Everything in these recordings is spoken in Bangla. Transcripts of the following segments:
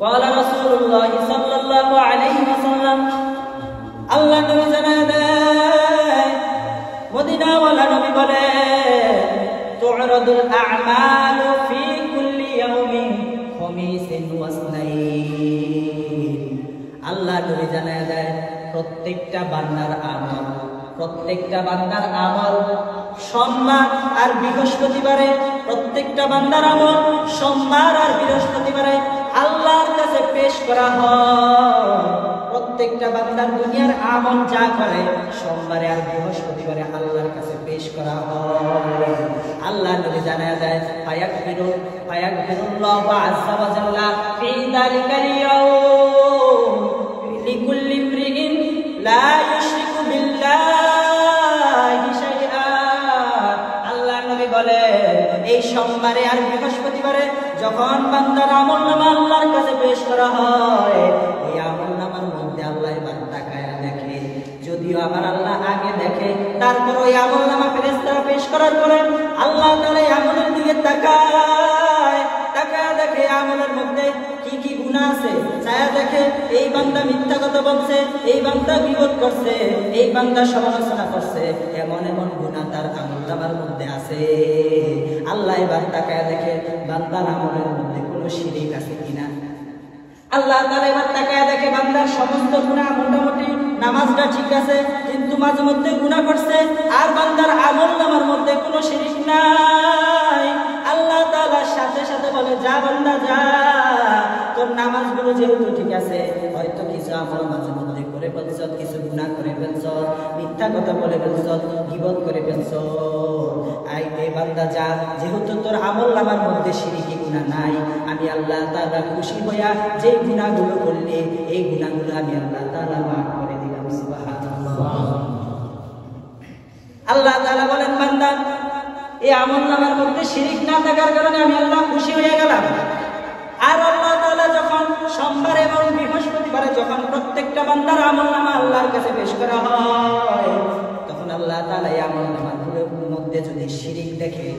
قال رسول الله صلى الله عليه وسلم আল্লাহ নবী জানায় দেয় মদিনা ওয়ালা নবী বলে তু'রাদুল আ'মালু ফি কুল্লি ইয়াউমিন খামিসিন ওয়া ইসনাইন। আল্লাহ নবী জানায় দেয় প্রত্যেকটা বান্দার আমল সোমবার আর বৃহস্পতিবারে, প্রত্যেকটা বান্দার আমল সোমবার আর বৃহস্পতিবারে আল্লাহর কাছে পেশ করা হয়। প্রত্যেকটা বান্দার দুনিয়ার আমল যা করে সোমবারে আর বৃহস্পতিবারে আল্লাহর কাছে পেশ করা হয়। আল্লাহ নবী জানায় দেয় ফায়াগফিরুল্লাহু আযজা ওয়া জাল্লা ফি যালিকাল ইয়াউম লিকুল্লি ইমরিইন লা ইউশরিকু বিল্লাহি শাইআ। আল্লাহ নবী বলে এই সোমবারে আর বৃহস্পতিবারে যখন বান্দার আমলনামা আল্লাহর কাছে পেশ করা হয়, ওই আমলনামার মধ্যে আল্লাহ এবার তাকায়া দেখে। যদিও আমার আল্লাহ আগে দেখে, তারপর ওই আমলনামা ফেরেশতারা পেশ করার পরে আল্লাহ তাআলা এই আমলের দিকে তাকায় দেখে আমলের মধ্যে কি কি গুনাহ আছে। ছায়া দেখে এই বান্দা মিথ্যা কথা বলছে, এই বান্দা গীবত করছে, এই বান্দা সমালোচনা করছে, এমন গুনাহ তার আমলনামার মধ্যে আছে। আল্লাহ এবার তাকায় দেখে বান্দার আমলের মধ্যে কোনো শিরিক আছে কিনা। আল্লাহ তাআলা এবার তাকায় দেখে বান্দার সমস্ত গুনাহ মোটামুটি, নামাজটা ঠিক আছে কিন্তু মাঝে মধ্যে গুনাহ করছে, আর বান্দার আমলনামার মধ্যে কোনো শিরিক নাই। আল্লাহ তাআলা সাথে সাথে বলে যা বান্দা যা, তোর নামাজগুলো যেহেতু ঠিক আছে, হয়তো কিছু আমল মাঝে মধ্যে করে ফেলছ, কিছু গুনাহ করে ফেলছ, মিথ্যা কথা বলে ফেলছ, গীবত করে ফেলছ, এই বান্দা যা, যেহেতু তোর আমলনামার মধ্যে শিরকি গুনাহ নাই, আমি আল্লাহ তাআলা খুশি হইয়া যে গুনাহগুলো করলে এই গুনাহগুলো আমি আল্লাহ তাআলা মাফ করে দিলাম। সুবহানাল্লাহ। আল্লাহ তাআলা বলেন বান্দা এই আমলনামার মধ্যে শিরক না থাকার কারণে আমি আল্লাহ খুশি হয়ে গেলাম। আর আল্লাহ তাআলা যখন সোমবার এবং বৃহস্পতিবারে যখন প্রত্যেকটা বান্দার আমলনামা আল্লাহর কাছে পেশ করা হয়, তখন আল্লাহ তাআলা এই আমলনামাগুলোর মধ্যে যদি শিরক দেখে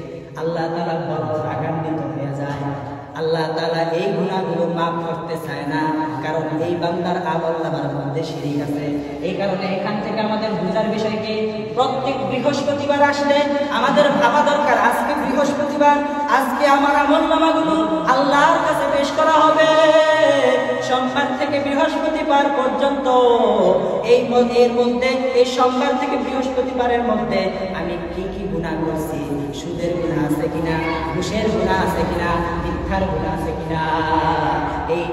আল্লাহ তাআলা বড় রাগান্বিত হয়ে যায়। আল্লাহ তাআলা এই গুনাহগুলো মাফ করতে চায় না, কারণ এই বান্দার আমলনামার মধ্যে শিরক আছে। এই কারণে এখান থেকে আমাদের বুঝার বিষয় কি, প্রত্যেক বৃহস্পতিবার আসলে আমাদের ভাবা দরকার আজকে বৃহস্পতিবার, আজকে আমার আমলনামাগুলো আল্লাহর কাছে পেশ করা হবে। সোমবার থেকে বৃহস্পতিবার পর্যন্ত এর মধ্যে এই সোমবার থেকে বৃহস্পতিবারের মধ্যে আমি কি কি গুনাহ করছি, সুদের গুনাহ আছে কিনা, ঘুষের গুনাহ আছে কিনা, মিথ্যার গুনাহ আছে কিনা, এই